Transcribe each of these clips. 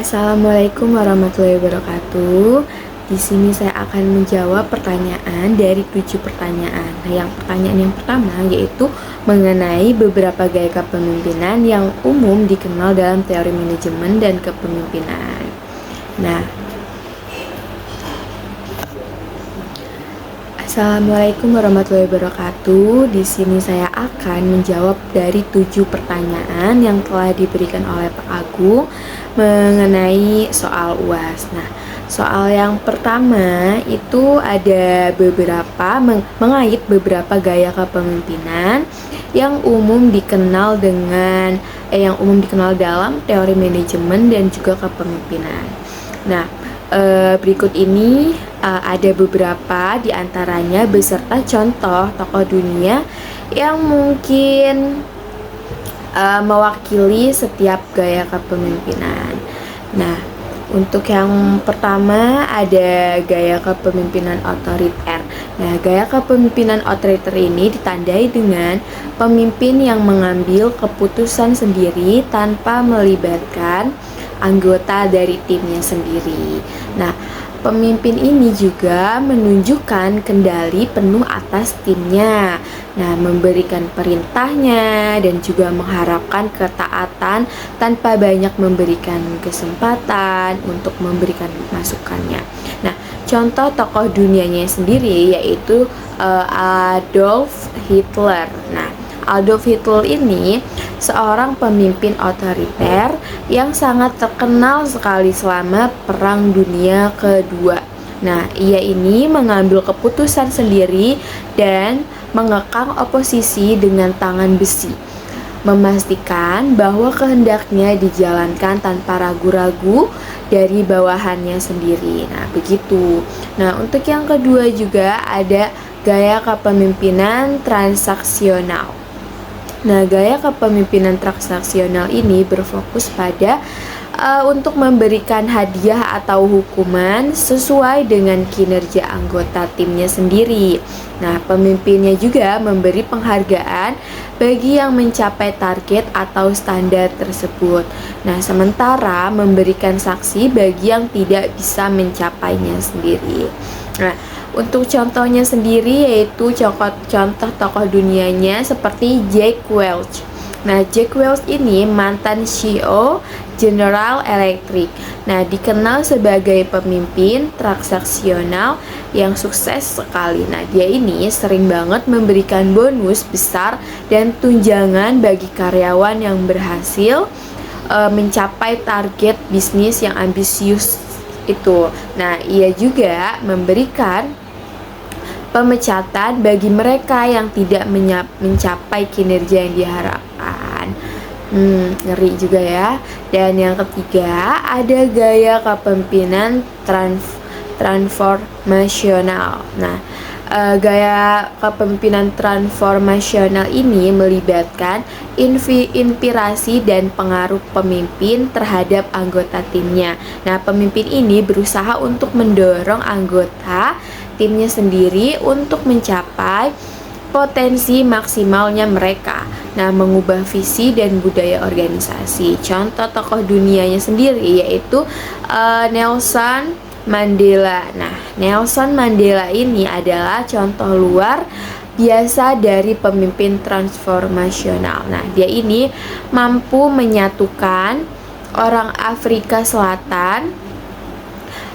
Assalamualaikum warahmatullahi wabarakatuh. Di sini saya akan menjawab pertanyaan dari 7 pertanyaan. Nah, yang pertanyaan yang pertama yaitu mengenai beberapa gaya kepemimpinan yang umum dikenal dalam teori manajemen dan kepemimpinan. Nah, Assalamualaikum warahmatullahi wabarakatuh. Di sini saya akan menjawab dari 7 pertanyaan yang telah diberikan oleh Pak Agung mengenai soal UAS. Nah, soal yang pertama itu ada mengait beberapa gaya kepemimpinan yang umum dikenal dalam teori manajemen dan juga kepemimpinan. Nah, berikut ini ada beberapa diantaranya beserta contoh tokoh dunia yang mungkin mewakili setiap gaya kepemimpinan. Nah, untuk yang pertama ada gaya kepemimpinan otoriter. Nah, gaya kepemimpinan otoriter ini ditandai dengan pemimpin yang mengambil keputusan sendiri tanpa melibatkan anggota dari timnya sendiri. Nah, pemimpin ini juga menunjukkan kendali penuh atas timnya. Nah, memberikan perintahnya dan juga mengharapkan ketaatan tanpa banyak memberikan kesempatan untuk memberikan masukannya. Nah, contoh tokoh dunianya sendiri yaitu Adolf Hitler. Nah, Adolf Hitler ini seorang pemimpin otoriter yang sangat terkenal sekali selama Perang Dunia Kedua. Nah, ia ini mengambil keputusan sendiri dan mengekang oposisi dengan tangan besi, memastikan bahwa kehendaknya dijalankan tanpa ragu-ragu dari bawahannya sendiri. Nah, begitu. Nah, untuk yang kedua juga ada gaya kepemimpinan transaksional. Nah, gaya kepemimpinan transaksional ini berfokus pada untuk memberikan hadiah atau hukuman sesuai dengan kinerja anggota timnya sendiri. Nah, pemimpinnya juga memberi penghargaan bagi yang mencapai target atau standar tersebut. Nah, sementara memberikan sanksi bagi yang tidak bisa mencapainya sendiri. Nah, untuk contohnya sendiri yaitu contoh tokoh dunianya seperti Jack Welch. Nah, Jack Welch ini mantan CEO General Electric. Nah, dikenal sebagai pemimpin transaksional yang sukses sekali. Nah, dia ini sering banget memberikan bonus besar dan tunjangan bagi karyawan yang berhasil mencapai target bisnis yang ambisius itu. Nah, ia juga memberikan pemecatan bagi mereka yang tidak mencapai kinerja yang diharapkan. Ngeri juga ya. Dan yang ketiga ada gaya kepemimpinan transformasional. Nah, gaya kepemimpinan transformasional ini melibatkan inspirasi dan pengaruh pemimpin terhadap anggota timnya. Nah, pemimpin ini berusaha untuk mendorong anggota timnya sendiri untuk mencapai potensi maksimalnya mereka. Nah, mengubah visi dan budaya organisasi. Contoh tokoh dunianya sendiri yaitu Nelson Mandela. Nah, Nelson Mandela ini adalah contoh luar biasa dari pemimpin transformasional. Nah, dia ini mampu menyatukan orang Afrika Selatan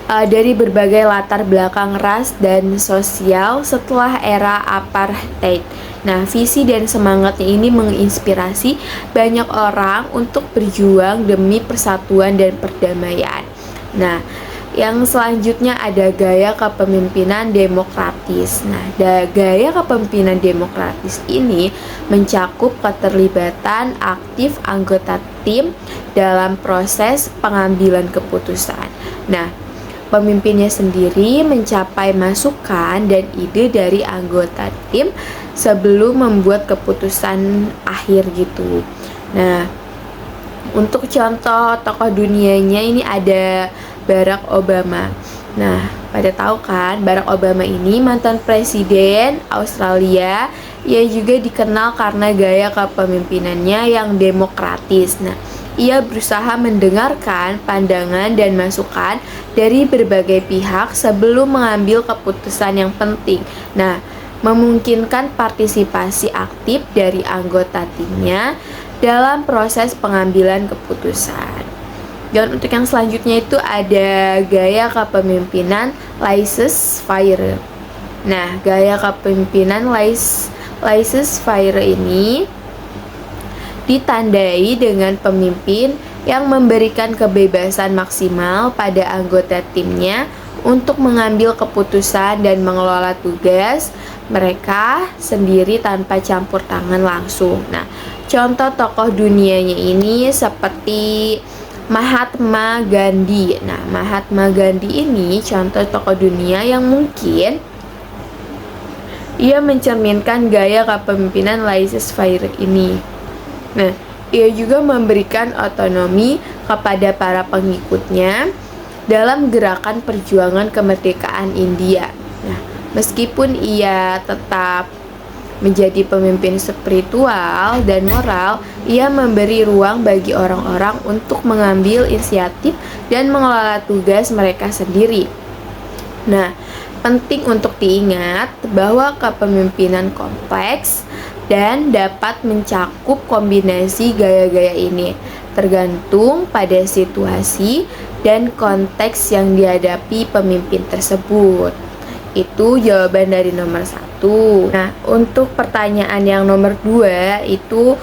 dari berbagai latar belakang ras dan sosial setelah era apartheid. Nah, visi dan semangatnya ini menginspirasi banyak orang untuk berjuang demi persatuan dan perdamaian. Nah, yang selanjutnya ada gaya kepemimpinan demokratis. Nah, gaya kepemimpinan demokratis ini mencakup keterlibatan aktif anggota tim dalam proses pengambilan keputusan. Nah, pemimpinnya sendiri mencapai masukan dan ide dari anggota tim sebelum membuat keputusan akhir gitu. Nah, untuk contoh tokoh dunianya ini ada Barack Obama. Nah, pada tahu kan Barack Obama ini mantan presiden Australia. Ia juga dikenal karena gaya kepemimpinannya yang demokratis. Nah, ia berusaha mendengarkan pandangan dan masukan dari berbagai pihak sebelum mengambil keputusan yang penting. Nah, memungkinkan partisipasi aktif dari anggota timnya dalam proses pengambilan keputusan. Dan untuk yang selanjutnya itu ada gaya kepemimpinan laissez-faire. Nah, gaya kepemimpinan laissez-faire ini ditandai dengan pemimpin yang memberikan kebebasan maksimal pada anggota timnya untuk mengambil keputusan dan mengelola tugas mereka sendiri tanpa campur tangan langsung. Nah, contoh tokoh dunianya ini seperti Mahatma Gandhi. Nah, Mahatma Gandhi ini contoh tokoh dunia yang mungkin ia mencerminkan gaya kepemimpinan laissez-faire ini. Nah, ia juga memberikan otonomi kepada para pengikutnya dalam gerakan perjuangan kemerdekaan India. Nah, meskipun ia tetap menjadi pemimpin spiritual dan moral, ia memberi ruang bagi orang-orang untuk mengambil inisiatif dan mengelola tugas mereka sendiri. Nah, penting untuk diingat bahwa kepemimpinan kompleks dan dapat mencakup kombinasi gaya-gaya ini, tergantung pada situasi dan konteks yang dihadapi pemimpin tersebut. Itu jawaban dari nomor 1. Nah, untuk pertanyaan yang nomor 2 itu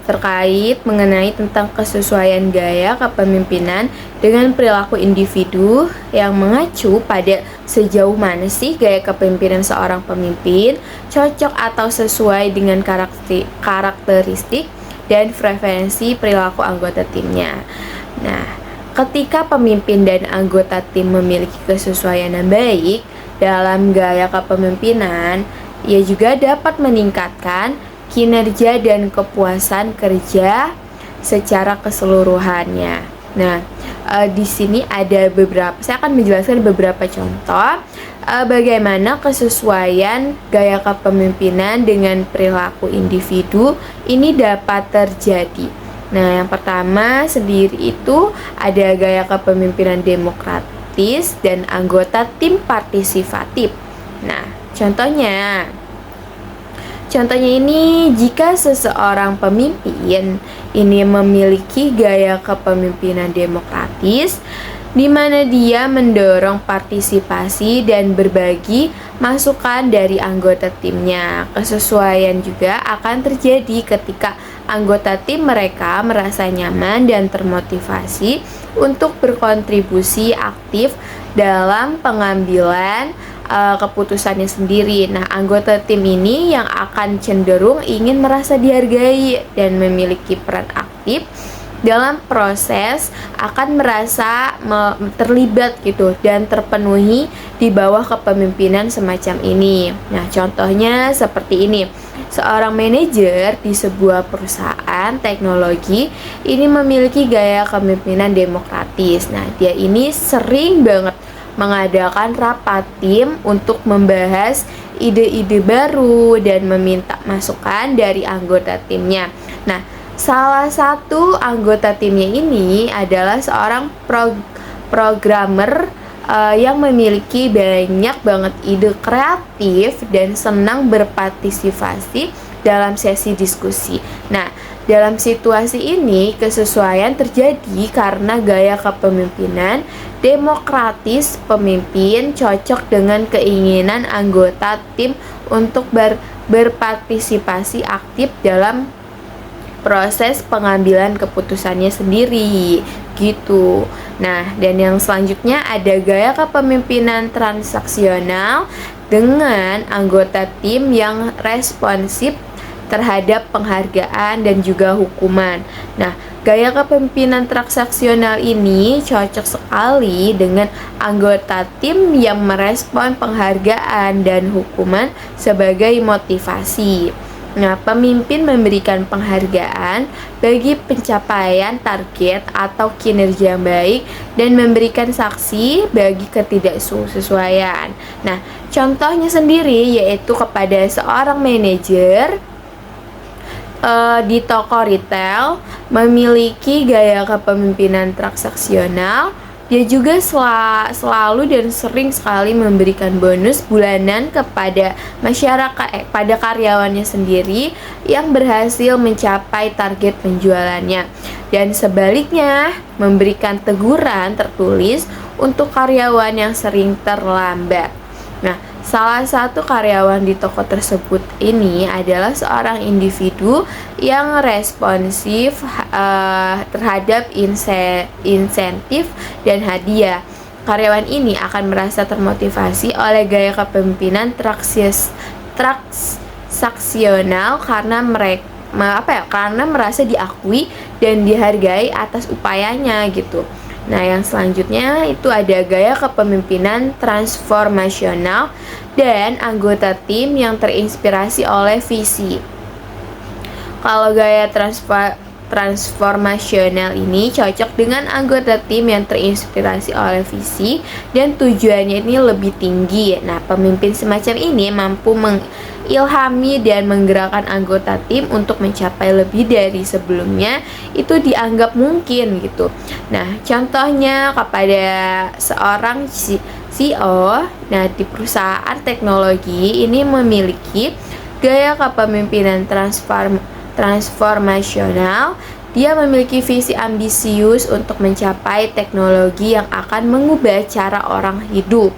terkait mengenai tentang kesesuaian gaya kepemimpinan dengan perilaku individu yang mengacu pada sejauh mana sih gaya kepemimpinan seorang pemimpin cocok atau sesuai dengan karakteristik dan preferensi perilaku anggota timnya. Nah, ketika pemimpin dan anggota tim memiliki kesesuaian yang baik dalam gaya kepemimpinan, ia juga dapat meningkatkan kinerja dan kepuasan kerja secara keseluruhannya. Nah, di sini ada saya akan menjelaskan beberapa contoh bagaimana kesesuaian gaya kepemimpinan dengan perilaku individu ini dapat terjadi. Nah, yang pertama sendiri itu ada gaya kepemimpinan demokratis dan anggota tim partisipatif. Nah, contohnya ini jika seseorang pemimpin ini memiliki gaya kepemimpinan demokratis di mana dia mendorong partisipasi dan berbagi masukan dari anggota timnya. Kesesuaian juga akan terjadi ketika anggota tim mereka merasa nyaman dan termotivasi untuk berkontribusi aktif dalam pengambilan keputusannya sendiri. Nah, anggota tim ini yang akan cenderung ingin merasa dihargai dan memiliki peran aktif dalam proses akan merasa terlibat gitu dan terpenuhi di bawah kepemimpinan semacam ini. Nah, contohnya seperti ini. Seorang manajer di sebuah perusahaan teknologi ini memiliki gaya kepemimpinan demokratis. Nah, dia ini sering banget mengadakan rapat tim untuk membahas ide-ide baru dan meminta masukan dari anggota timnya. Nah, salah satu anggota timnya ini adalah seorang programmer yang memiliki banyak banget ide kreatif dan senang berpartisipasi dalam sesi diskusi. Nah, dalam situasi ini kesesuaian terjadi karena gaya kepemimpinan demokratis pemimpin cocok dengan keinginan anggota tim untuk berpartisipasi aktif dalam proses pengambilan keputusannya sendiri gitu. Nah, dan yang selanjutnya ada gaya kepemimpinan transaksional dengan anggota tim yang responsif terhadap penghargaan dan juga hukuman. Nah, gaya kepemimpinan transaksional ini cocok sekali dengan anggota tim yang merespon penghargaan dan hukuman sebagai motivasi. Nah, pemimpin memberikan penghargaan bagi pencapaian target atau kinerja yang baik dan memberikan sanksi bagi ketidaksesuaian. Nah, contohnya sendiri yaitu kepada seorang manajer di toko retail memiliki gaya kepemimpinan transaksional. Dia juga selalu dan sering sekali memberikan bonus bulanan kepada masyarakat, pada karyawannya sendiri yang berhasil mencapai target penjualannya. Dan sebaliknya, memberikan teguran tertulis untuk karyawan yang sering terlambat. Nah, salah satu karyawan di toko tersebut ini adalah seorang individu yang responsif terhadap insentif dan hadiah. Karyawan ini akan merasa termotivasi oleh gaya kepemimpinan transaksional karena karena merasa diakui dan dihargai atas upayanya gitu. Nah, yang selanjutnya itu ada gaya kepemimpinan transformasional dan anggota tim yang terinspirasi oleh visi. Kalau gaya transformasional ini cocok dengan anggota tim yang terinspirasi oleh visi dan tujuannya ini lebih tinggi. Nah, pemimpin semacam ini mampu ilhami dan menggerakkan anggota tim untuk mencapai lebih dari sebelumnya itu dianggap mungkin gitu. Nah, contohnya kepada seorang CEO, nah di perusahaan teknologi ini memiliki gaya kepemimpinan transformasional. Dia memiliki visi ambisius untuk mencapai teknologi yang akan mengubah cara orang hidup.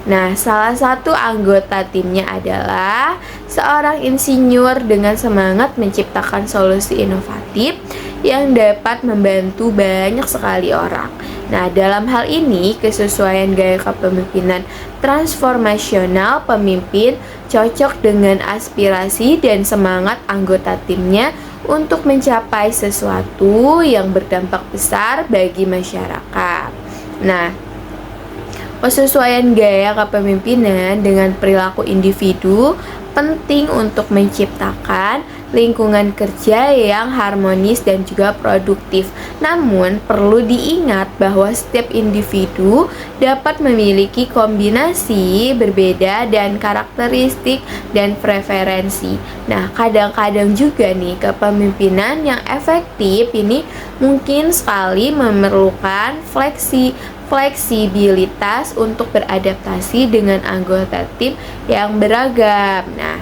Nah, salah satu anggota timnya adalah seorang insinyur dengan semangat menciptakan solusi inovatif yang dapat membantu banyak sekali orang. Nah, dalam hal ini, kesesuaian gaya kepemimpinan transformasional pemimpin cocok dengan aspirasi dan semangat anggota timnya untuk mencapai sesuatu yang berdampak besar bagi masyarakat. Nah, kesesuaian gaya kepemimpinan dengan perilaku individu penting untuk menciptakan lingkungan kerja yang harmonis dan juga produktif. Namun, perlu diingat bahwa setiap individu dapat memiliki kombinasi berbeda dan karakteristik dan preferensi. Nah, kadang-kadang juga nih kepemimpinan yang efektif ini mungkin sekali memerlukan fleksibilitas untuk beradaptasi dengan anggota tim yang beragam. Nah,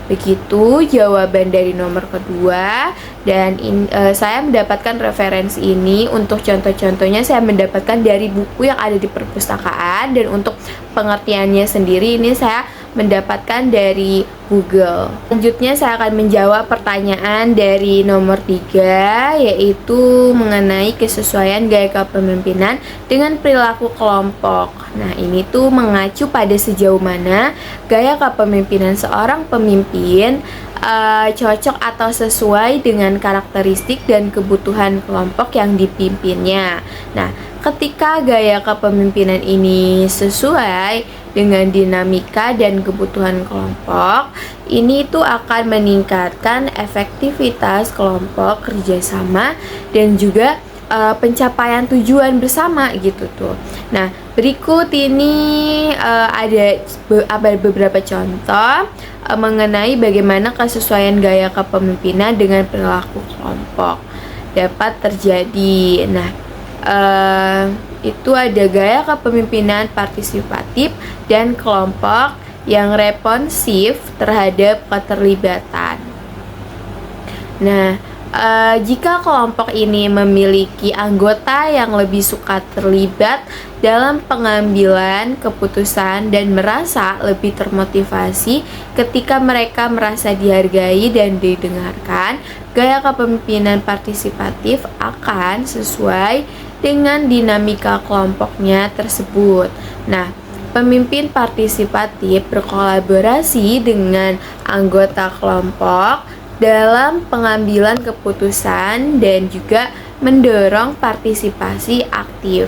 begitu jawaban dari nomor kedua. Dan saya mendapatkan referensi ini untuk contoh-contohnya saya mendapatkan dari buku yang ada di perpustakaan, dan untuk pengertiannya sendiri ini saya mendapatkan dari Google. Selanjutnya saya akan menjawab pertanyaan dari nomor 3, yaitu mengenai kesesuaian gaya kepemimpinan dengan perilaku kelompok. Nah, ini tuh mengacu pada sejauh mana gaya kepemimpinan seorang pemimpin cocok atau sesuai dengan karakteristik dan kebutuhan kelompok yang dipimpinnya. Nah, ketika gaya kepemimpinan ini sesuai dengan dinamika dan kebutuhan kelompok, ini tuh akan meningkatkan efektivitas kelompok kerjasama dan juga pencapaian tujuan bersama gitu tuh. Nah, berikut ini ada beberapa contoh mengenai bagaimana kesesuaian gaya kepemimpinan dengan perilaku kelompok dapat terjadi. Nah, itu ada gaya kepemimpinan partisipatif dan kelompok yang responsif terhadap keterlibatan. Nah, jika kelompok ini memiliki anggota yang lebih suka terlibat dalam pengambilan keputusan dan merasa lebih termotivasi ketika mereka merasa dihargai dan didengarkan, gaya kepemimpinan partisipatif akan sesuai dengan dinamika kelompoknya tersebut. Nah, pemimpin partisipatif berkolaborasi dengan anggota kelompok dalam pengambilan keputusan dan juga mendorong partisipasi aktif.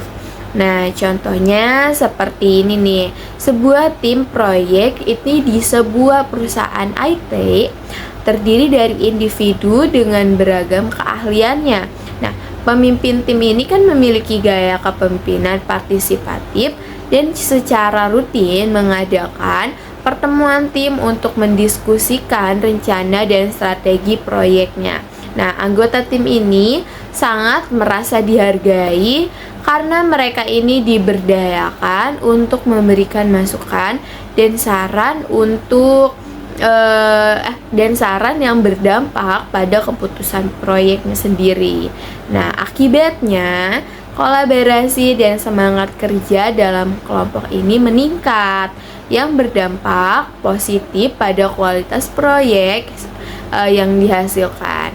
Nah, contohnya seperti ini nih. Sebuah tim proyek ini di sebuah perusahaan IT terdiri dari individu dengan beragam keahliannya. Nah, pemimpin tim ini kan memiliki gaya kepemimpinan partisipatif dan secara rutin mengadakan pertemuan tim untuk mendiskusikan rencana dan strategi proyeknya. Nah, anggota tim ini sangat merasa dihargai karena mereka ini diberdayakan untuk memberikan masukan dan saran yang berdampak pada keputusan proyeknya sendiri. Nah, akibatnya kolaborasi dan semangat kerja dalam kelompok ini meningkat yang berdampak positif pada kualitas proyek yang dihasilkan.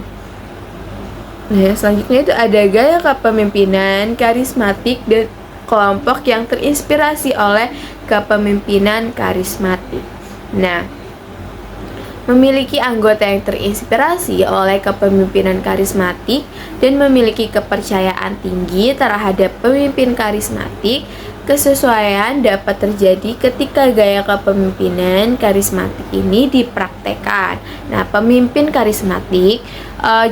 Nah, selanjutnya itu ada gaya kepemimpinan karismatik dan kelompok yang terinspirasi oleh kepemimpinan karismatik. Nah, memiliki anggota yang terinspirasi oleh kepemimpinan karismatik dan memiliki kepercayaan tinggi terhadap pemimpin karismatik. Kesesuaian dapat terjadi ketika gaya kepemimpinan karismatik ini dipraktekkan. Nah, pemimpin karismatik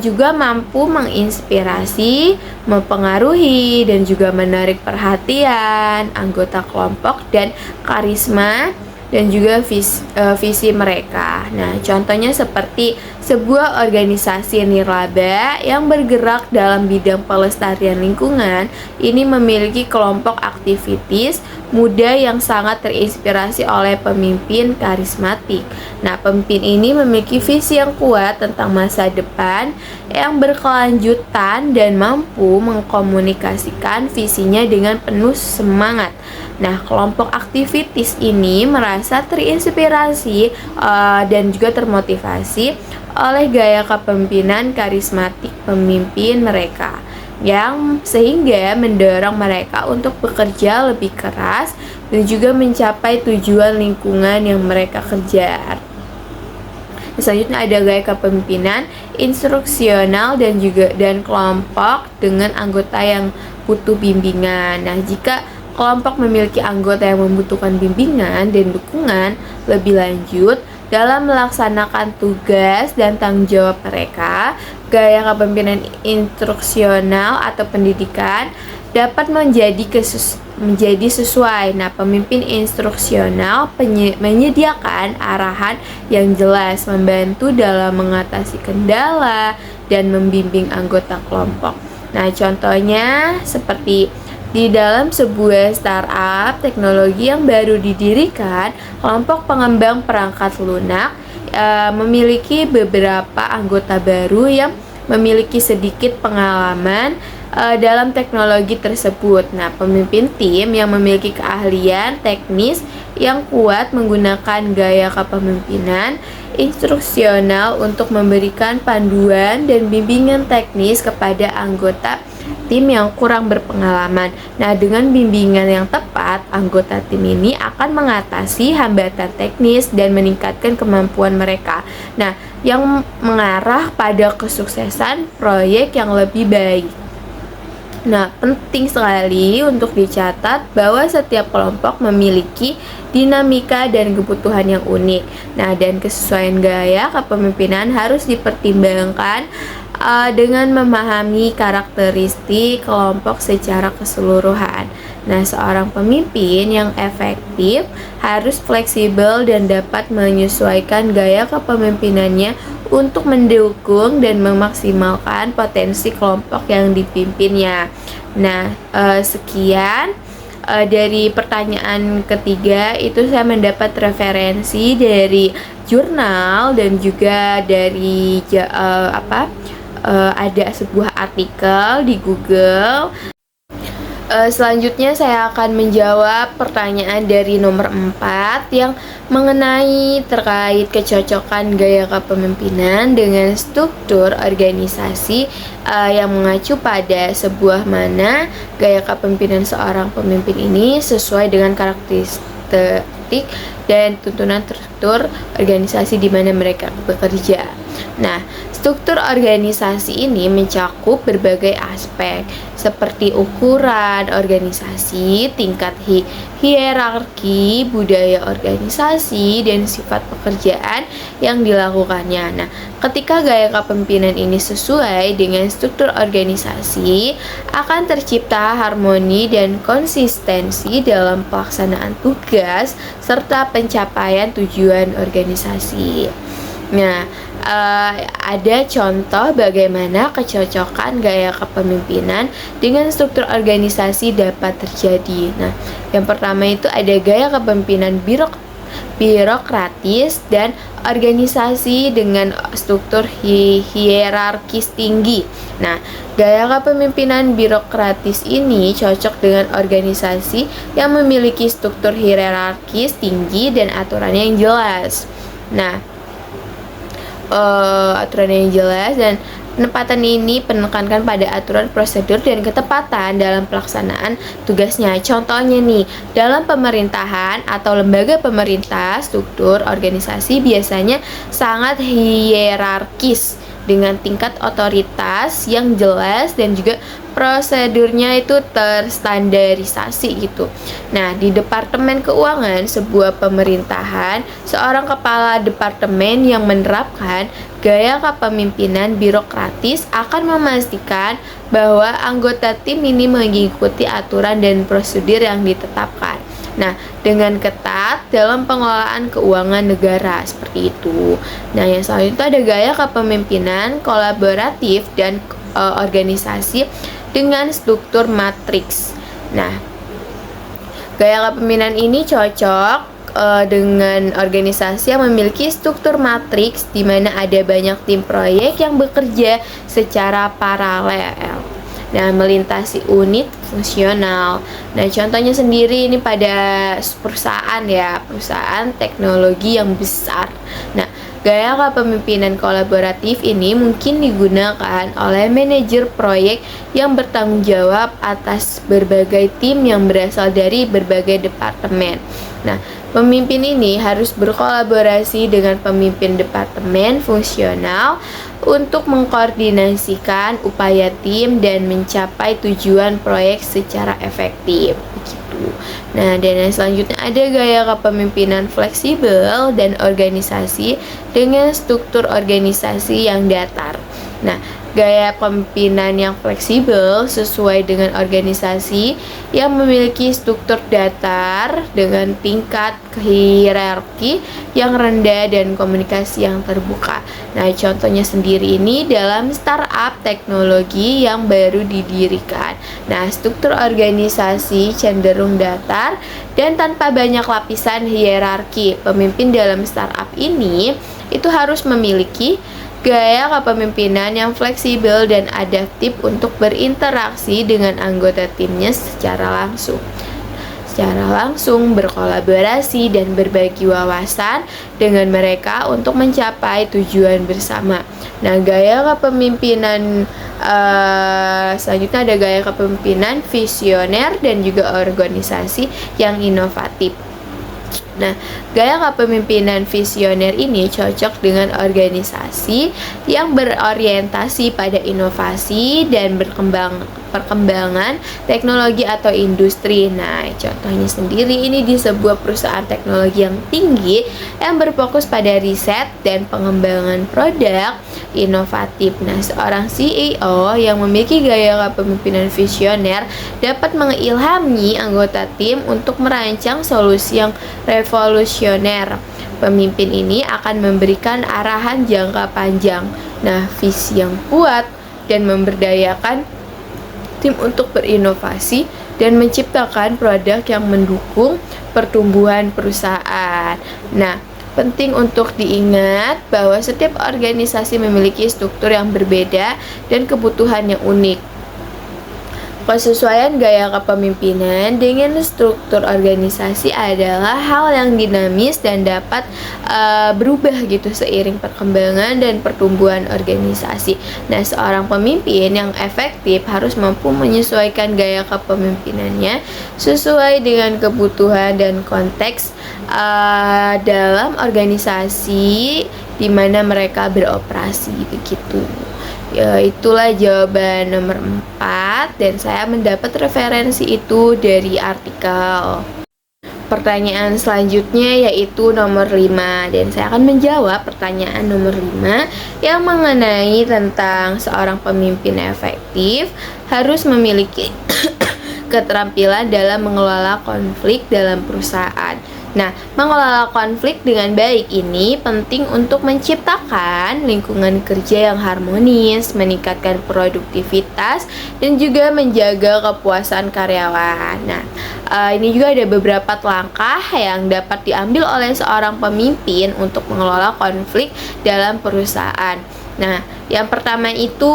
juga mampu menginspirasi, mempengaruhi, dan juga menarik perhatian anggota kelompok dan karisma dan juga visi mereka. Nah, contohnya seperti sebuah organisasi nirlaba yang bergerak dalam bidang pelestarian lingkungan ini memiliki kelompok aktivitis muda yang sangat terinspirasi oleh pemimpin karismatik. Nah, pemimpin ini memiliki visi yang kuat tentang masa depan yang berkelanjutan dan mampu mengkomunikasikan visinya dengan penuh semangat. Nah, kelompok aktivitis ini merasa terinspirasi dan juga termotivasi oleh gaya kepemimpinan karismatik pemimpin mereka, yang sehingga mendorong mereka untuk bekerja lebih keras dan juga mencapai tujuan lingkungan yang mereka kejar. Selanjutnya ada gaya kepemimpinan instruksional dan kelompok dengan anggota yang butuh bimbingan. Nah, jika kelompok memiliki anggota yang membutuhkan bimbingan dan dukungan lebih lanjut dalam melaksanakan tugas dan tanggung jawab mereka, gaya kepemimpinan instruksional atau pendidikan dapat menjadi sesuai. Nah, pemimpin instruksional menyediakan arahan yang jelas, membantu dalam mengatasi kendala dan membimbing anggota kelompok. Nah, contohnya seperti di dalam sebuah startup teknologi yang baru didirikan, kelompok pengembang perangkat lunak memiliki beberapa anggota baru yang memiliki sedikit pengalaman dalam teknologi tersebut. Nah, pemimpin tim yang memiliki keahlian teknis yang kuat menggunakan gaya kepemimpinan instruksional untuk memberikan panduan dan bimbingan teknis kepada anggota tim yang kurang berpengalaman. Nah, dengan bimbingan yang tepat, anggota tim ini akan mengatasi hambatan teknis dan meningkatkan kemampuan mereka. Nah, yang mengarah pada kesuksesan proyek yang lebih baik. Nah, penting sekali untuk dicatat bahwa setiap kelompok memiliki dinamika dan kebutuhan yang unik. Nah, dan kesesuaian gaya kepemimpinan harus dipertimbangkan dengan memahami karakteristik kelompok secara keseluruhan. Nah, seorang pemimpin yang efektif harus fleksibel dan dapat menyesuaikan gaya kepemimpinannya untuk mendukung dan memaksimalkan potensi kelompok yang dipimpinnya. Nah, sekian dari pertanyaan ketiga itu saya mendapat referensi dari jurnal dan juga dari ada sebuah artikel di Google. Selanjutnya saya akan menjawab pertanyaan dari nomor 4 yang mengenai terkait kecocokan gaya kepemimpinan dengan struktur organisasi yang mengacu pada sebuah mana gaya kepemimpinan seorang pemimpin ini sesuai dengan karakteristik dan tuntunan struktur organisasi di mana mereka bekerja. Nah, struktur organisasi ini mencakup berbagai aspek seperti ukuran organisasi, tingkat hierarki, budaya organisasi, dan sifat pekerjaan yang dilakukannya. Nah, ketika gaya kepemimpinan ini sesuai dengan struktur organisasi, akan tercipta harmoni dan konsistensi dalam pelaksanaan tugas serta pencapaian tujuan organisasi. Nah, ada contoh bagaimana kecocokan gaya kepemimpinan dengan struktur organisasi dapat terjadi. Nah, yang pertama itu ada gaya kepemimpinan birokratis dan organisasi dengan struktur hierarkis tinggi. Nah, gaya kepemimpinan birokratis ini cocok dengan organisasi yang memiliki struktur hierarkis tinggi dan aturannya yang jelas. Nah, aturan yang jelas dan penempatan ini penekankan pada aturan, prosedur, dan ketepatan dalam pelaksanaan tugasnya. Contohnya nih, dalam pemerintahan atau lembaga pemerintah, struktur organisasi biasanya sangat hierarkis dengan tingkat otoritas yang jelas dan juga prosedurnya itu terstandarisasi gitu. Nah, di Departemen Keuangan sebuah pemerintahan, seorang kepala departemen yang menerapkan gaya kepemimpinan birokratis akan memastikan bahwa anggota tim ini mengikuti aturan dan prosedur yang ditetapkan. Nah, dengan ketat dalam pengelolaan keuangan negara seperti itu. Nah, yang selanjutnya ada gaya kepemimpinan kolaboratif dan organisasi dengan struktur matriks. Nah, gaya kepemimpinan ini cocok dengan organisasi yang memiliki struktur matriks di mana ada banyak tim proyek yang bekerja secara paralel. Nah, melintasi unit fungsional. Nah, contohnya sendiri ini pada perusahaan ya, perusahaan teknologi yang besar. Nah, gaya kepemimpinan kolaboratif ini mungkin digunakan oleh manajer proyek yang bertanggung jawab atas berbagai tim yang berasal dari berbagai departemen. Nah, pemimpin ini harus berkolaborasi dengan pemimpin departemen fungsional untuk mengkoordinasikan upaya tim dan mencapai tujuan proyek secara efektif. Begitu. Nah, dan yang selanjutnya ada gaya kepemimpinan fleksibel dan organisasi dengan struktur organisasi yang datar. Nah, gaya kepemimpinan yang fleksibel sesuai dengan organisasi yang memiliki struktur datar dengan tingkat hierarki yang rendah dan komunikasi yang terbuka. Nah, contohnya sendiri ini dalam startup teknologi yang baru didirikan. Nah, struktur organisasi cenderung datar dan tanpa banyak lapisan hierarki. Pemimpin dalam startup ini itu harus memiliki gaya kepemimpinan yang fleksibel dan adaptif untuk berinteraksi dengan anggota timnya secara langsung berkolaborasi dan berbagi wawasan dengan mereka untuk mencapai tujuan bersama. Nah, gaya kepemimpinan selanjutnya ada gaya kepemimpinan visioner dan juga organisasi yang inovatif. Nah, gaya kepemimpinan visioner ini cocok dengan organisasi yang berorientasi pada inovasi dan perkembangan teknologi atau industri. Nah, contohnya sendiri ini di sebuah perusahaan teknologi yang tinggi yang berfokus pada riset dan pengembangan produk inovatif. Nah, seorang CEO yang memiliki gaya kepemimpinan visioner dapat mengilhami anggota tim untuk merancang solusi yang revolusioner. Pemimpin ini akan memberikan arahan jangka panjang. Nah, visi yang kuat dan memberdayakan tim untuk berinovasi dan menciptakan produk yang mendukung pertumbuhan perusahaan. Nah, penting untuk diingat bahwa setiap organisasi memiliki struktur yang berbeda dan kebutuhan yang unik. Kesesuaian gaya kepemimpinan dengan struktur organisasi adalah hal yang dinamis dan dapat berubah gitu seiring perkembangan dan pertumbuhan organisasi. Nah, seorang pemimpin yang efektif harus mampu menyesuaikan gaya kepemimpinannya sesuai dengan kebutuhan dan konteks dalam organisasi di mana mereka beroperasi begitu. Ya, itulah jawaban nomor 4 dan saya mendapat referensi itu dari artikel. Pertanyaan selanjutnya yaitu nomor 5 dan saya akan menjawab pertanyaan nomor 5 yang mengenai tentang seorang pemimpin efektif harus memiliki keterampilan dalam mengelola konflik dalam perusahaan. Nah, mengelola konflik dengan baik ini penting untuk menciptakan lingkungan kerja yang harmonis, meningkatkan produktivitas, dan juga menjaga kepuasan karyawan. Nah, ini juga ada beberapa langkah yang dapat diambil oleh seorang pemimpin untuk mengelola konflik dalam perusahaan. Nah, yang pertama itu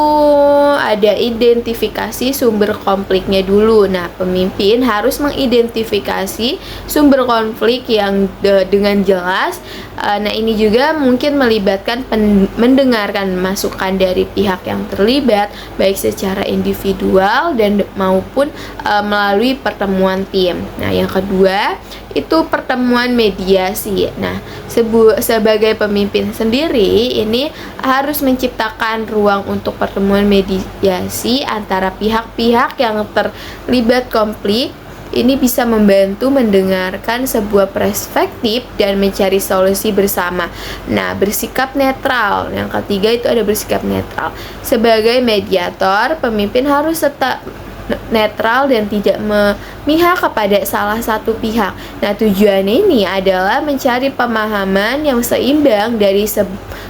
ada identifikasi sumber konfliknya dulu. Nah, pemimpin harus mengidentifikasi sumber konflik yang dengan jelas. Nah, ini juga mungkin melibatkan mendengarkan masukan dari pihak yang terlibat, baik secara individual dan maupun melalui pertemuan tim. Nah, yang kedua itu pertemuan mediasi. Nah, sebagai pemimpin sendiri ini harus menciptakan ruang untuk pertemuan mediasi antara pihak-pihak yang terlibat konflik. Ini bisa membantu mendengarkan sebuah perspektif dan mencari solusi bersama. Nah, bersikap netral. Yang ketiga itu ada bersikap netral. Sebagai mediator, pemimpin harus tetap netral dan tidak memihak kepada salah satu pihak. Nah, tujuan ini adalah mencari pemahaman yang seimbang dari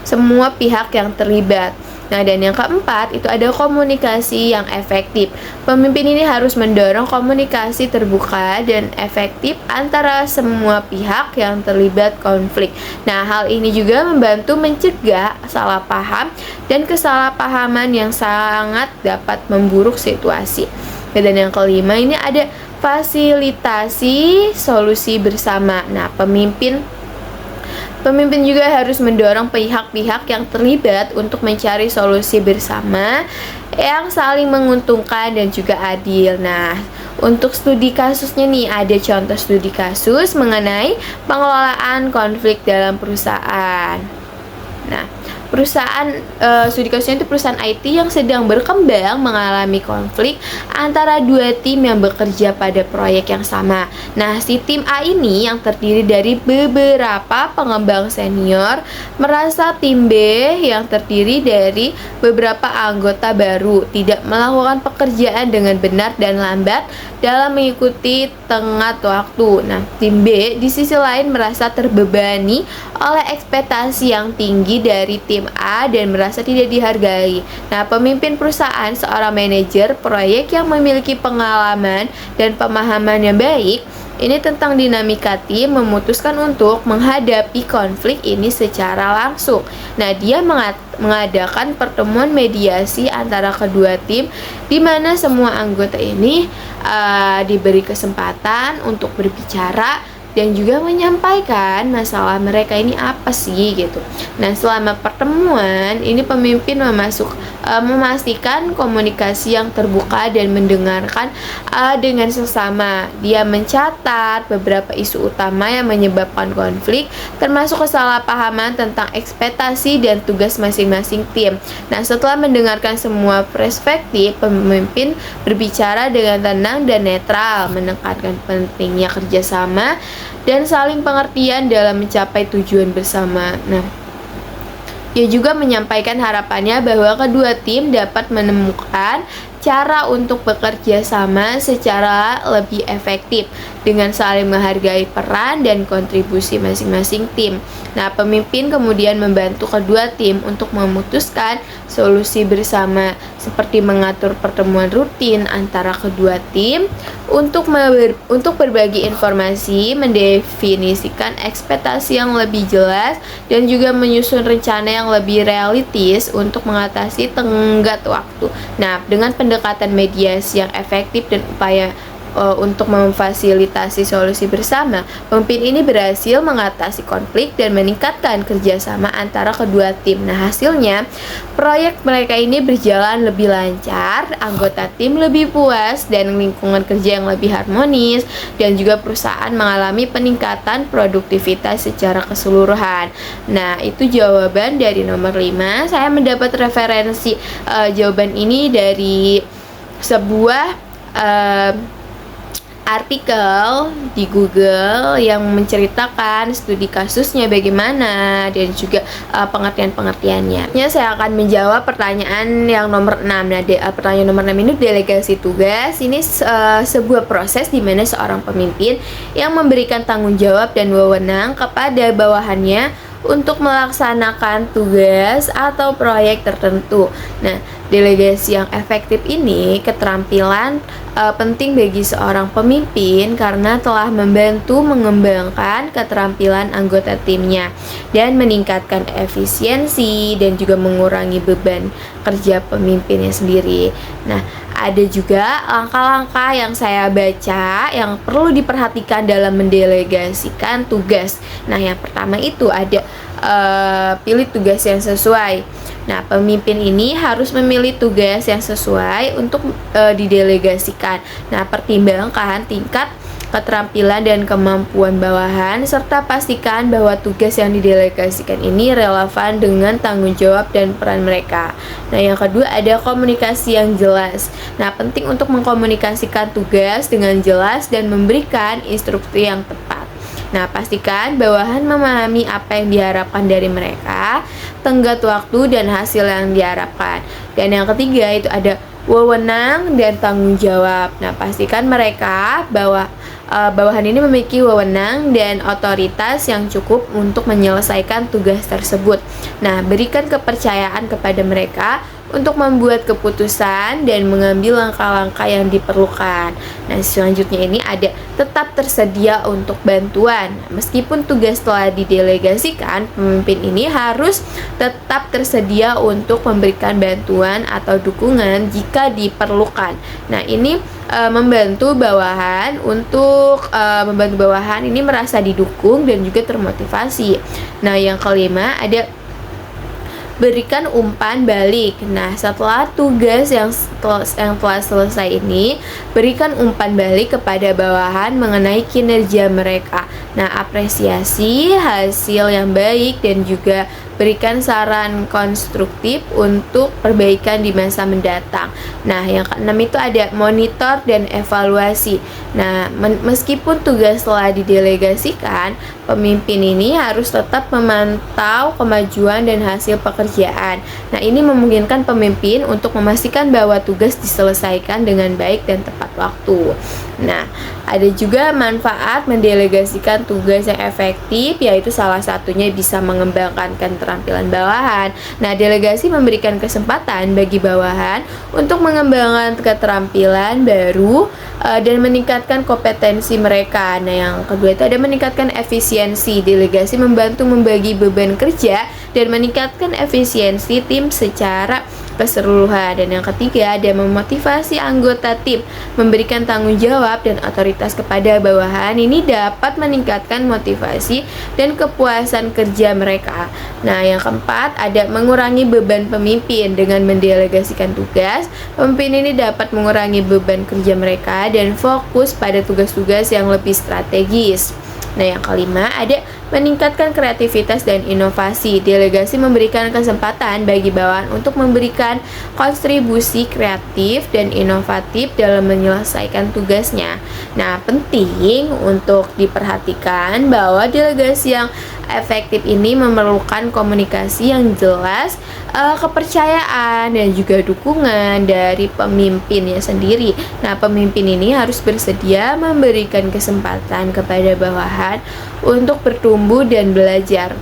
semua pihak yang terlibat. Nah, dan yang keempat itu ada komunikasi yang efektif. Pemimpin ini harus mendorong komunikasi terbuka dan efektif antara semua pihak yang terlibat konflik. Nah, hal ini juga membantu mencegah salah paham dan kesalahpahaman yang sangat dapat memburuk situasi. Dan yang kelima ini ada fasilitasi solusi bersama. Nah, pemimpin juga harus mendorong pihak-pihak yang terlibat untuk mencari solusi bersama yang saling menguntungkan dan juga adil. Nah, untuk studi kasusnya nih, ada contoh studi kasus mengenai pengelolaan konflik dalam perusahaan. Nah, studi kasusnya itu perusahaan IT yang sedang berkembang mengalami konflik antara dua tim yang bekerja pada proyek yang sama. Nah, si tim A ini yang terdiri dari beberapa pengembang senior merasa tim B yang terdiri dari beberapa anggota baru tidak melakukan pekerjaan dengan benar dan lambat dalam mengikuti tenggat waktu. Nah, tim B di sisi lain merasa terbebani oleh ekspektasi yang tinggi dari tim A dan merasa tidak dihargai. Nah, pemimpin perusahaan, seorang manajer proyek yang memiliki pengalaman dan pemahaman yang baik, ini tentang dinamika tim, memutuskan untuk menghadapi konflik ini secara langsung. Nah, dia mengadakan pertemuan mediasi antara kedua tim di mana semua anggota ini diberi kesempatan untuk berbicara dan juga menyampaikan masalah mereka ini apa sih gitu. Nah, selama pertemuan ini pemimpin memastikan komunikasi yang terbuka dan mendengarkan dengan sesama. Dia mencatat beberapa isu utama yang menyebabkan konflik, termasuk kesalahpahaman tentang ekspektasi dan tugas masing-masing tim. Nah, setelah mendengarkan semua perspektif, pemimpin berbicara dengan tenang dan netral, menekankan pentingnya kerjasama dan saling pengertian dalam mencapai tujuan bersama. Nah, ia juga menyampaikan harapannya bahwa kedua tim dapat menemukan cara untuk bekerja sama secara lebih efektif dengan saling menghargai peran dan kontribusi masing-masing tim. Nah, pemimpin kemudian membantu kedua tim untuk memutuskan solusi bersama seperti mengatur pertemuan rutin antara kedua tim untuk berbagi informasi, mendefinisikan ekspektasi yang lebih jelas dan juga menyusun rencana yang lebih realistis untuk mengatasi tenggat waktu. Nah, dengan pendekatan mediasi yang efektif dan upaya untuk memfasilitasi solusi bersama, pemimpin ini berhasil mengatasi konflik dan meningkatkan kerjasama antara kedua tim. Nah, hasilnya proyek mereka ini berjalan lebih lancar, anggota tim lebih puas, dan lingkungan kerja yang lebih harmonis, dan juga perusahaan mengalami peningkatan produktivitas secara keseluruhan. Nah, itu jawaban dari nomor 5. Saya mendapat referensi jawaban ini dari sebuah artikel di Google yang menceritakan studi kasusnya bagaimana dan juga pengertian-pengertiannya. Saya akan menjawab pertanyaan yang nomor 6. Nah, pertanyaan nomor 6 ini delegasi tugas. Ini sebuah proses di mana seorang pemimpin yang memberikan tanggung jawab dan wewenang kepada bawahannya untuk melaksanakan tugas atau proyek tertentu. Nah, delegasi yang efektif ini keterampilan penting bagi seorang pemimpin karena telah membantu mengembangkan keterampilan anggota timnya dan meningkatkan efisiensi dan juga mengurangi beban kerja pemimpinnya sendiri. Nah, ada juga langkah-langkah yang saya baca yang perlu diperhatikan dalam mendelegasikan tugas. Nah, yang pertama itu ada pilih tugas yang sesuai. Nah, pemimpin ini harus memilih tugas yang sesuai untuk didelegasikan. Nah, pertimbangkan tingkat keterampilan dan kemampuan bawahan, serta pastikan bahwa tugas yang didelegasikan ini relevan dengan tanggung jawab dan peran mereka. Nah, yang kedua ada komunikasi yang jelas. Nah, penting untuk mengkomunikasikan tugas dengan jelas dan memberikan instruksi yang tepat. Nah, pastikan bawahan memahami apa yang diharapkan dari mereka, tenggat waktu dan hasil yang diharapkan. Dan yang ketiga itu ada wewenang dan tanggung jawab. Nah, pastikan mereka bawahan ini memiliki wewenang dan otoritas yang cukup untuk menyelesaikan tugas tersebut. Nah, berikan kepercayaan kepada mereka untuk membuat keputusan dan mengambil langkah-langkah yang diperlukan. Nah, selanjutnya ini ada tetap tersedia untuk bantuan. Meskipun tugas telah didelegasikan, pemimpin ini harus tetap tersedia untuk memberikan bantuan atau dukungan jika diperlukan. Nah, ini membantu bawahan ini merasa didukung dan juga termotivasi. Nah, yang kelima ada berikan umpan balik. Nah, setelah tugas yang telah selesai ini, berikan umpan balik kepada bawahan mengenai kinerja mereka. Nah, apresiasi hasil yang baik dan juga berikan saran konstruktif untuk perbaikan di masa mendatang. Nah, yang keenam itu ada monitor dan evaluasi. Nah, meskipun tugas telah didelegasikan, pemimpin ini harus tetap memantau kemajuan dan hasil pekerjaan. Nah, ini memungkinkan pemimpin untuk memastikan bahwa tugas diselesaikan dengan baik dan tepat waktu. Nah, ada juga manfaat mendelegasikan tugas yang efektif, yaitu salah satunya bisa mengembangkan keterampilan bawahan. Nah, delegasi memberikan kesempatan bagi bawahan untuk mengembangkan keterampilan baru dan meningkatkan kompetensi mereka. Nah, yang kedua itu ada meningkatkan efisiensi. Delegasi membantu membagi beban kerja dan meningkatkan efisiensi tim secara keseluruhan. Dan yang ketiga ada memotivasi anggota tim, memberikan tanggung jawab dan otoritas kepada bawahan. Ini dapat meningkatkan motivasi dan kepuasan kerja mereka. Nah, yang keempat ada mengurangi beban pemimpin. Dengan mendelegasikan tugas, pemimpin ini dapat mengurangi beban kerja mereka dan fokus pada tugas-tugas yang lebih strategis. Nah, yang kelima ada meningkatkan kreativitas dan inovasi. Delegasi memberikan kesempatan bagi bawahan untuk memberikan kontribusi kreatif dan inovatif dalam menyelesaikan tugasnya. Nah, penting untuk diperhatikan bahwa delegasi yang efektif ini memerlukan komunikasi yang jelas, kepercayaan dan juga dukungan dari pemimpinnya sendiri. Nah, pemimpin ini harus bersedia memberikan kesempatan kepada bawahan untuk bertumbuh dan belajar.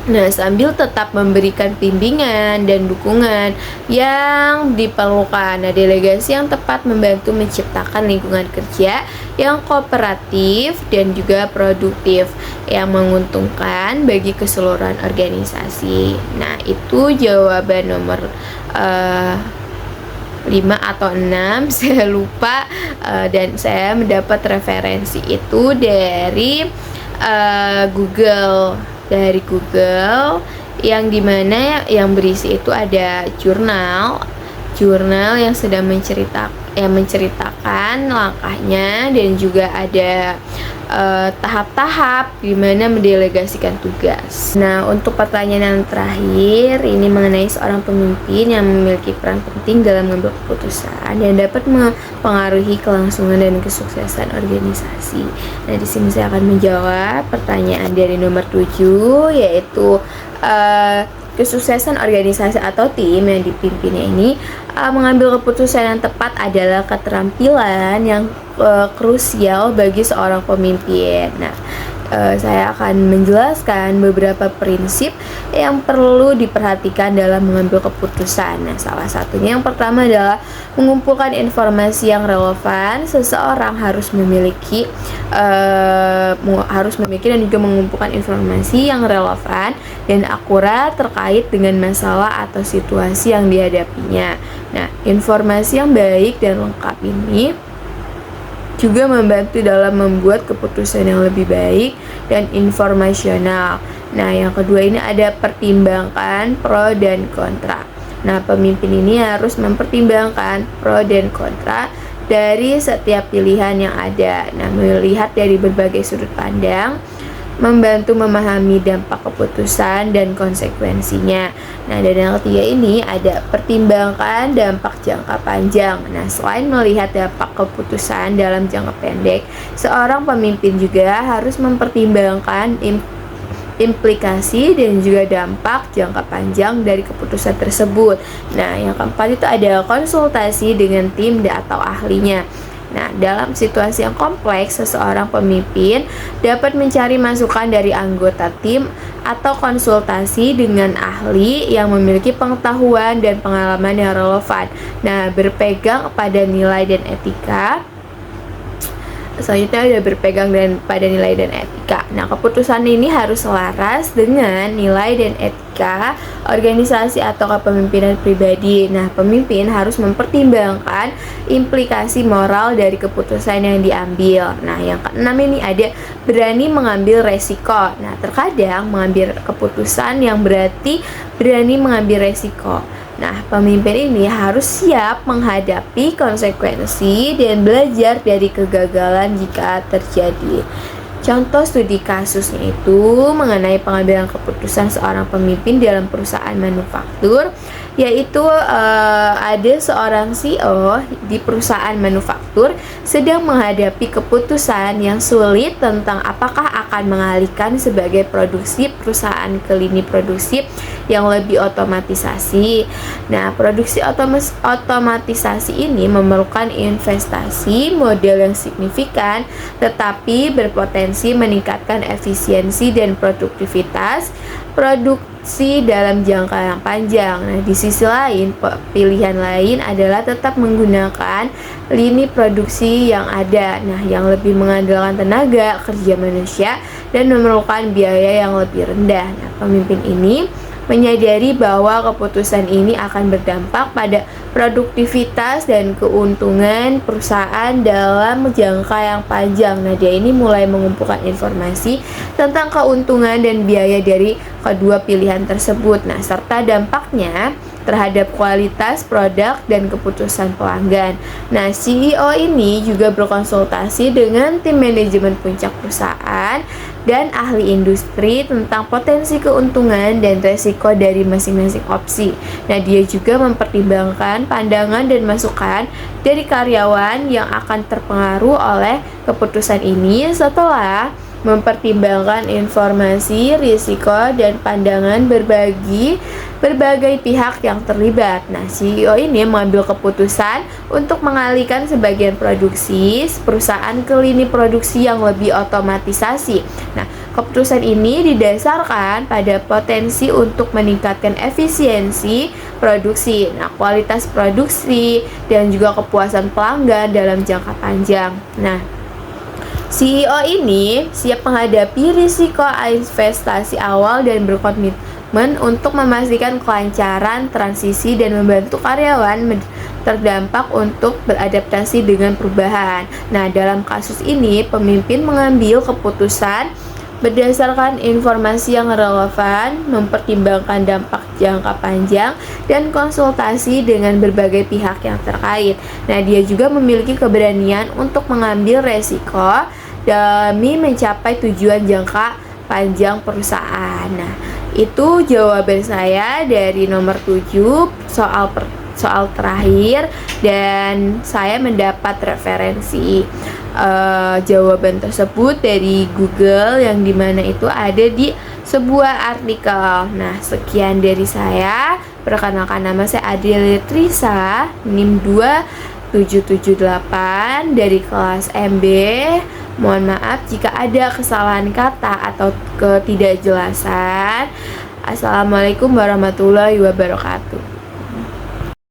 Nah, sambil tetap memberikan bimbingan dan dukungan yang diperlukan. Nah, delegasi yang tepat membantu menciptakan lingkungan kerja yang kooperatif dan juga produktif yang menguntungkan bagi keseluruhan organisasi. Nah, itu jawaban nomor 5 atau 6 saya lupa, dan saya mendapat referensi itu dari Google, yang dimana yang berisi itu ada jurnal yang sedang menceritakan langkahnya, dan juga ada tahap-tahap gimana mendelegasikan tugas. Nah, untuk pertanyaan yang terakhir ini mengenai seorang pemimpin yang memiliki peran penting dalam mengambil keputusan yang dapat mempengaruhi kelangsungan dan kesuksesan organisasi. Nah, di sini saya akan menjawab pertanyaan dari nomor 7, yaitu kesuksesan organisasi atau tim yang dipimpinnya ini mengambil keputusan yang tepat adalah keterampilan yang krusial bagi seorang pemimpin. Nah, saya akan menjelaskan beberapa prinsip yang perlu diperhatikan dalam mengambil keputusan. Nah, salah satunya yang pertama adalah mengumpulkan informasi yang relevan. Seseorang harus memiliki dan juga mengumpulkan informasi yang relevan dan akurat terkait dengan masalah atau situasi yang dihadapinya. Nah, informasi yang baik dan lengkap ini juga membantu dalam membuat keputusan yang lebih baik dan informasional. Nah, yang kedua ini ada pertimbangkan pro dan kontra. Nah, pemimpin ini harus mempertimbangkan pro dan kontra dari setiap pilihan yang ada. Nah, melihat dari berbagai sudut pandang, membantu memahami dampak keputusan dan konsekuensinya. Nah, dan yang ketiga ini ada pertimbangkan dampak jangka panjang. Nah, selain melihat dampak keputusan dalam jangka pendek, seorang pemimpin juga harus mempertimbangkan implikasi dan juga dampak jangka panjang dari keputusan tersebut. Nah, yang keempat itu ada konsultasi dengan tim atau ahlinya. Nah, dalam situasi yang kompleks, seseorang pemimpin dapat mencari masukan dari anggota tim atau konsultasi dengan ahli yang memiliki pengetahuan dan pengalaman yang relevan. Nah, berpegang pada nilai dan etika. Selanjutnya ada berpegang pada nilai dan etika. Nah, keputusan ini harus selaras dengan nilai dan etika organisasi atau kepemimpinan pribadi. Nah, pemimpin harus mempertimbangkan implikasi moral dari keputusan yang diambil. Nah, yang keenam ini ada berani mengambil resiko. Nah, terkadang mengambil keputusan yang berarti berani mengambil resiko. Nah, pemimpin ini harus siap menghadapi konsekuensi dan belajar dari kegagalan jika terjadi. Contoh studi kasusnya itu mengenai pengambilan keputusan seorang pemimpin dalam perusahaan manufaktur, yaitu ada seorang CEO di perusahaan manufaktur sedang menghadapi keputusan yang sulit tentang apakah akan mengalihkan sebagai produksi perusahaan ke lini produksi yang lebih otomatisasi. Nah, produksi otomatisasi ini memerlukan investasi modal yang signifikan, tetapi berpotensi meningkatkan efisiensi dan produktivitas produksi dalam jangka yang panjang. Nah, di sisi lain, pilihan lain adalah tetap menggunakan lini produksi yang ada, yang lebih mengandalkan tenaga kerja manusia dan memerlukan biaya yang lebih rendah. Nah, pemimpin ini menyadari bahwa keputusan ini akan berdampak pada produktivitas dan keuntungan perusahaan dalam jangka yang panjang. Nah, dia ini mulai mengumpulkan informasi tentang keuntungan dan biaya dari kedua pilihan tersebut. Nah, serta dampaknya terhadap kualitas produk dan keputusan pelanggan. Nah, CEO ini juga berkonsultasi dengan tim manajemen puncak perusahaan dan ahli industri tentang potensi keuntungan dan resiko dari masing-masing opsi. Nah, dia juga mempertimbangkan pandangan dan masukan dari karyawan yang akan terpengaruh oleh keputusan ini setelah mempertimbangkan informasi, risiko, dan pandangan berbagai pihak yang terlibat. Nah, CEO ini mengambil keputusan untuk mengalihkan sebagian produksi perusahaan ke lini produksi yang lebih otomatisasi. Nah, keputusan ini didasarkan pada potensi untuk meningkatkan efisiensi produksi, kualitas produksi, dan juga kepuasan pelanggan dalam jangka panjang. Nah, CEO ini siap menghadapi risiko investasi awal dan berkomitmen untuk memastikan kelancaran transisi dan membantu karyawan terdampak untuk beradaptasi dengan perubahan. Nah, dalam kasus ini pemimpin mengambil keputusan berdasarkan informasi yang relevan, mempertimbangkan dampak jangka panjang, dan konsultasi dengan berbagai pihak yang terkait. Nah, dia juga memiliki keberanian untuk mengambil resiko demi mencapai tujuan jangka panjang perusahaan. Nah, itu jawaban saya dari nomor 7 soal terakhir, dan saya mendapat referensi jawaban tersebut dari Google, yang dimana itu ada di sebuah artikel. Nah, sekian dari saya. Perkenalkan, nama saya Adele Trisa, NIM 2778 dari kelas MB. Mohon maaf jika ada kesalahan kata atau ketidakjelasan. Assalamualaikum warahmatullahi wabarakatuh.